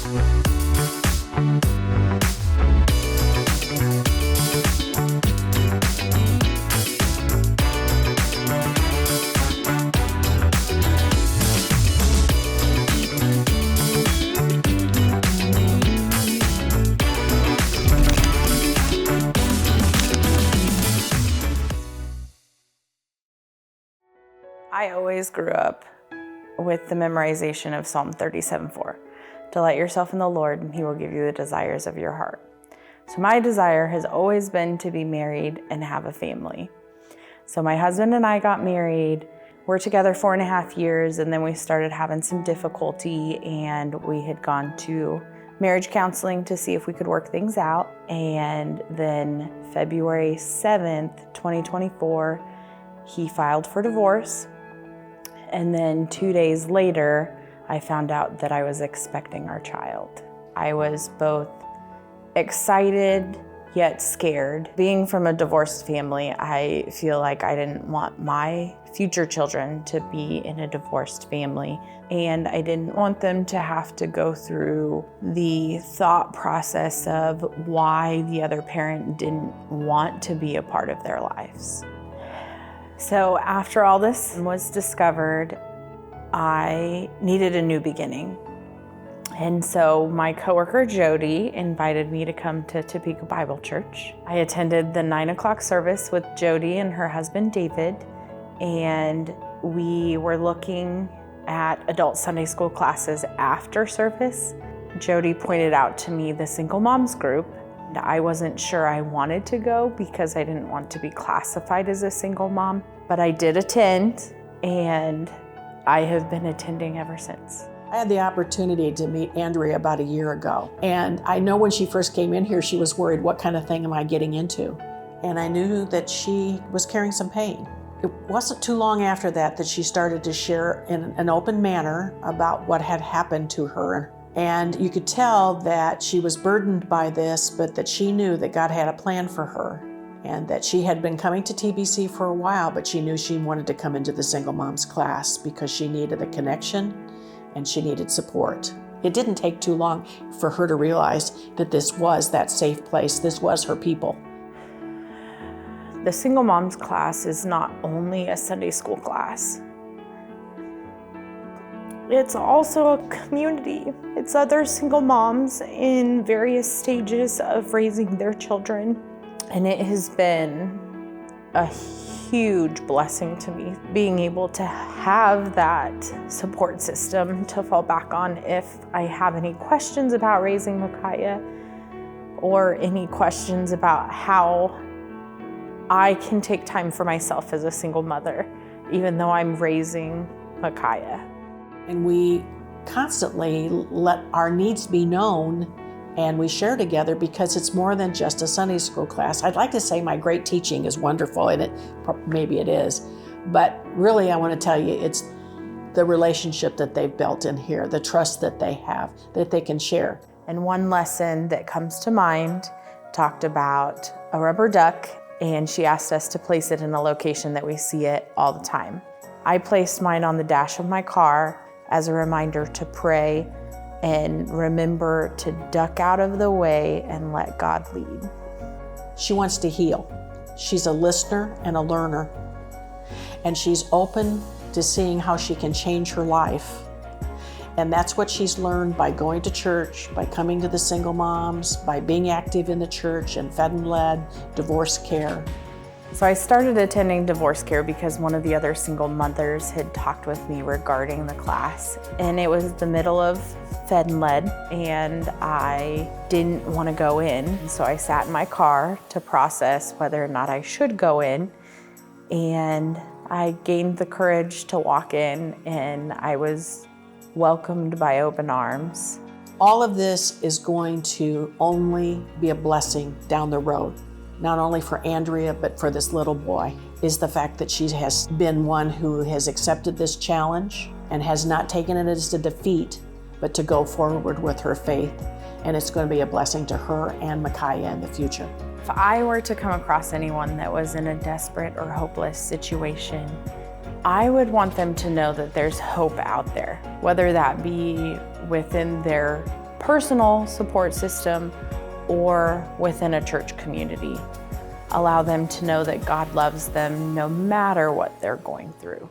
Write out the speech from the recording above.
I always grew up with the memorization of Psalm 37:4. Delight yourself in the Lord, and He will give you the desires of your heart. So my desire has always been to be married and have a family. So my husband and I got married. We're together 4.5 years, and then we started having some difficulty, and we had gone to marriage counseling to see if we could work things out. And then February 7th, 2024, he filed for divorce. And then 2 days later, I found out that I was expecting our child. I was both excited yet scared. Being from a divorced family, I feel like I didn't want my future children to be in a divorced family. And I didn't want them to have to go through the thought process of why the other parent didn't want to be a part of their lives. So after all this was discovered, I needed a new beginning. And so my coworker Jody invited me to come to Topeka Bible Church. I attended the 9 o'clock service with Jody and her husband David, and we were looking at adult Sunday school classes after service. Jody pointed out to me the single moms group. I wasn't sure I wanted to go because I didn't want to be classified as a single mom, but I did attend, and I have been attending ever since. I had the opportunity to meet Andrea about a year ago, and I know when she first came in here, she was worried, what kind of thing am I getting into? And I knew that she was carrying some pain. It wasn't too long after that she started to share in an open manner about what had happened to her. And you could tell that she was burdened by this, but that she knew that God had a plan for her, and that she had been coming to TBC for a while, but she knew she wanted to come into the single moms class because she needed a connection and she needed support. It didn't take too long for her to realize that this was that safe place. This was her people. The single moms class is not only a Sunday school class. It's also a community. It's other single moms in various stages of raising their children. And it has been a huge blessing to me, being able to have that support system to fall back on if I have any questions about raising Micaiah, or any questions about how I can take time for myself as a single mother, even though I'm raising Micaiah. And we constantly let our needs be known, and we share together because it's more than just a Sunday school class. I'd like to say my great teaching is wonderful, and maybe it is, but really I want to tell you it's the relationship that they've built in here, the trust that they have, that they can share. And one lesson that comes to mind talked about a rubber duck, and she asked us to place it in a location that we see it all the time. I placed mine on the dash of my car as a reminder to pray and remember to duck out of the way and let God lead. She wants to heal. She's a listener and a learner, and she's open to seeing how she can change her life. And that's what she's learned by going to church, by coming to the single moms, by being active in the church and fed and led divorce care. So I started attending divorce care because one of the other single mothers had talked with me regarding the class. And it was the middle of fed and led, and I didn't want to go in. So I sat in my car to process whether or not I should go in. And I gained the courage to walk in, and I was welcomed by open arms. All of this is going to only be a blessing down the road. Not only for Andrea, but for this little boy, is the fact that she has been one who has accepted this challenge and has not taken it as a defeat, but to go forward with her faith. And it's going to be a blessing to her and Micaiah in the future. If I were to come across anyone that was in a desperate or hopeless situation, I would want them to know that there's hope out there, whether that be within their personal support system or within a church community. Allow them to know that God loves them no matter what they're going through.